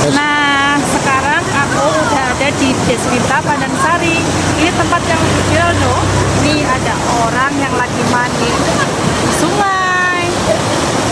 Nah, sekarang aku udah ada di Deswita Pandansari. Ini tempat yang viral loh. Nih ada orang yang lagi mandi di sungai.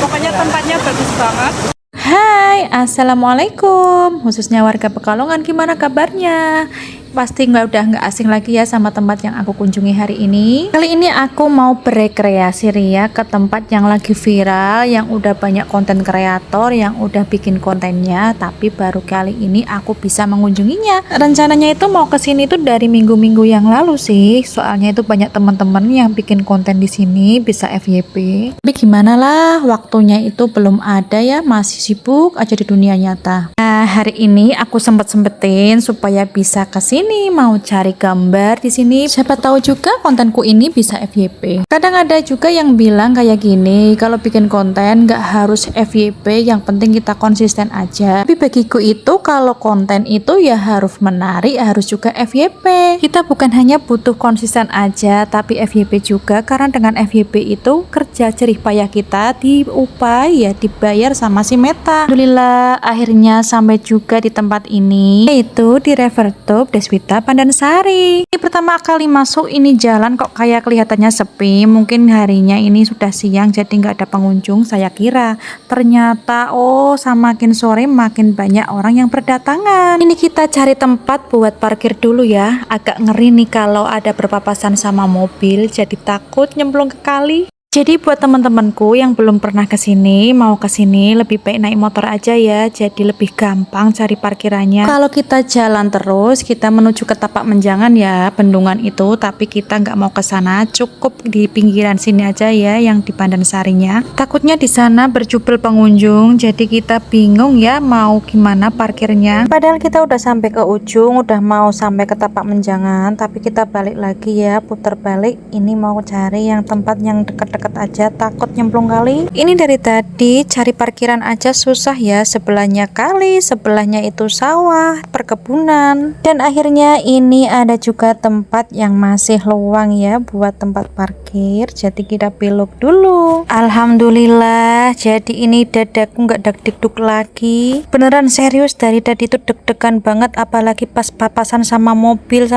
Pokoknya tempatnya bagus banget. Hai, assalamualaikum. Khususnya warga Pekalongan, gimana kabarnya? Pasti udah nggak asing lagi ya sama tempat yang aku kunjungi hari ini. Kali ini aku mau berekreasi Ria ke tempat yang lagi viral, yang udah banyak konten kreator yang udah bikin kontennya, tapi baru kali ini aku bisa mengunjunginya. Rencananya itu mau ke sini tuh dari minggu-minggu yang lalu sih. Soalnya itu banyak teman-teman yang bikin konten di sini bisa FYP. Tapi gimana lah, waktunya itu belum ada ya, masih sibuk aja di dunia nyata. Nah, hari ini aku sempetin supaya bisa ke sini mau cari gambar di sini. Siapa tahu juga kontenku ini bisa FYP. Kadang ada juga yang bilang kayak gini, kalau bikin konten nggak harus FYP, yang penting kita konsisten aja. Tapi bagiku itu kalau konten itu ya harus menarik, harus juga FYP. Kita bukan hanya butuh konsisten aja, tapi FYP juga, karena dengan FYP itu kerja jerih payah kita diupah ya, dibayar sama si Meta. Alhamdulillah akhirnya sampai juga di tempat ini, yaitu di Rivertop Deswita Pandansari. Ini pertama kali masuk, ini jalan kok kayak kelihatannya sepi. Mungkin harinya ini sudah siang jadi nggak ada pengunjung saya kira. Ternyata semakin sore makin banyak orang yang berdatangan. Ini kita cari tempat buat parkir dulu ya. Agak ngeri nih kalau ada berpapasan sama mobil, jadi takut nyemplung ke kali. Jadi buat teman-temanku yang belum pernah kesini, mau kesini lebih baik naik motor aja ya, jadi lebih gampang cari parkirannya. Kalau kita jalan terus, kita menuju ke Tapak Menjangan ya, bendungan itu, tapi kita nggak mau ke sana, cukup di pinggiran sini aja ya, yang di Pandansarinya. Takutnya di sana berjubel pengunjung, jadi kita bingung ya mau gimana parkirnya. Padahal kita udah sampai ke ujung, udah mau sampai ke Tapak Menjangan, tapi kita balik lagi ya, putar balik. Ini mau cari yang tempat yang dekat aja, takut nyemplung kali. Ini dari tadi cari parkiran aja susah ya, sebelahnya kali, sebelahnya itu sawah, perkebunan, dan akhirnya ini ada juga tempat yang masih luang ya buat tempat parkir, jadi kita belok dulu. Alhamdulillah, jadi ini dadaku nggak deg-deg lagi, beneran serius, dari tadi itu deg-degan banget, apalagi pas papasan sama mobil,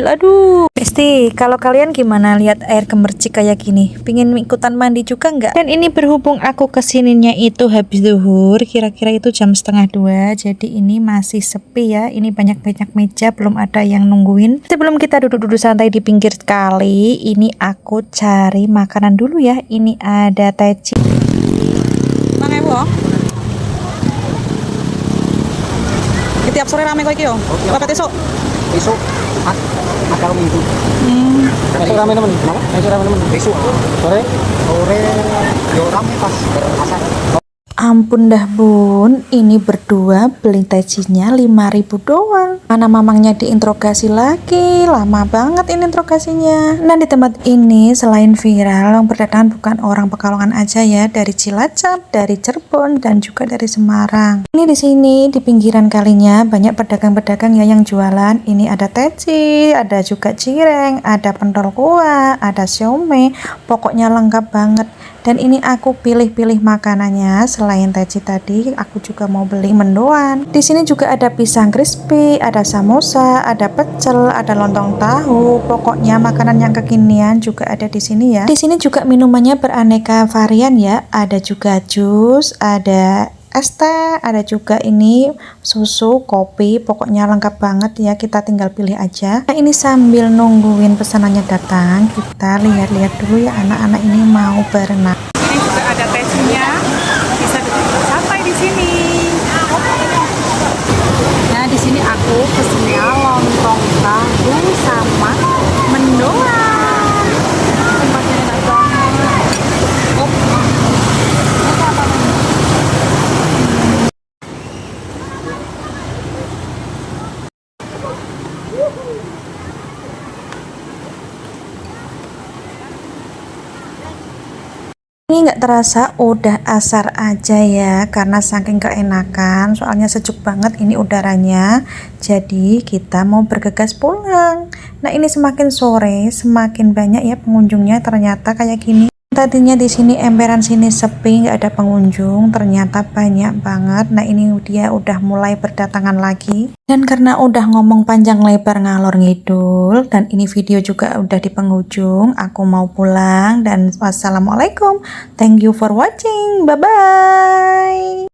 aduh. Besti, kalau kalian gimana lihat air gemercik kayak gini, pingin ikutan mandi juga nggak? Dan ini berhubung aku kesininya itu habis zuhur, kira-kira itu jam 1:30, jadi ini masih sepi ya. Ini banyak meja, belum ada yang nungguin. Sebelum kita duduk-duduk santai di pinggir kali, ini aku cari makanan dulu ya. Ini ada teci. Mang Ewo. Tiap sore rame kok iki yo. Bapak esuk. Besok ada minggu. Besok rame temen. Kenapa? Besok rame temen. Besok sore yo rame pas asar. Ampun dah bun, ini berdua beli tecinya 5.000 doang. Mana mamangnya diinterogasi lagi, lama banget ini interogasinya. Nah di tempat ini selain viral, yang berdatangan bukan orang Pekalongan aja ya, dari Cilacap, dari Cirebon, dan juga dari Semarang. Ini di sini di pinggiran kalinya banyak pedagang-pedagang ya yang jualan. Ini ada teci, ada juga cireng, ada pentol kuah, ada siomay, pokoknya lengkap banget. Dan ini aku pilih-pilih makanannya. Selain teci tadi, aku juga mau beli mendoan. Di sini juga ada pisang crispy, ada samosa, ada pecel, ada lontong tahu. Pokoknya makanan yang kekinian juga ada di sini ya. Di sini juga minumannya beraneka varian ya. Ada juga jus, ada es teh, ada juga ini susu, kopi, pokoknya lengkap banget ya, kita tinggal pilih aja. Nah ini sambil nungguin pesanannya datang, kita lihat-lihat dulu ya anak-anak ini mau berenang. Ini juga ada tesinya, bisa duduk santai di sini. Nah di sini aku pesennya lontong tahu sama mendoan. Tempatnya enak banget. Ini nggak terasa udah asar aja ya, karena saking keenakan, soalnya sejuk banget ini udaranya, jadi kita mau bergegas pulang. Nah ini semakin sore semakin banyak ya pengunjungnya, ternyata kayak gini. tadinya di sini emperan sini sepi, nggak ada pengunjung, ternyata banyak banget. Nah ini dia udah mulai berdatangan lagi. Dan karena udah ngomong panjang lebar ngalor ngidul, dan ini video juga udah di penghujung, aku mau pulang dan wassalamualaikum. Thank you for watching. Bye bye.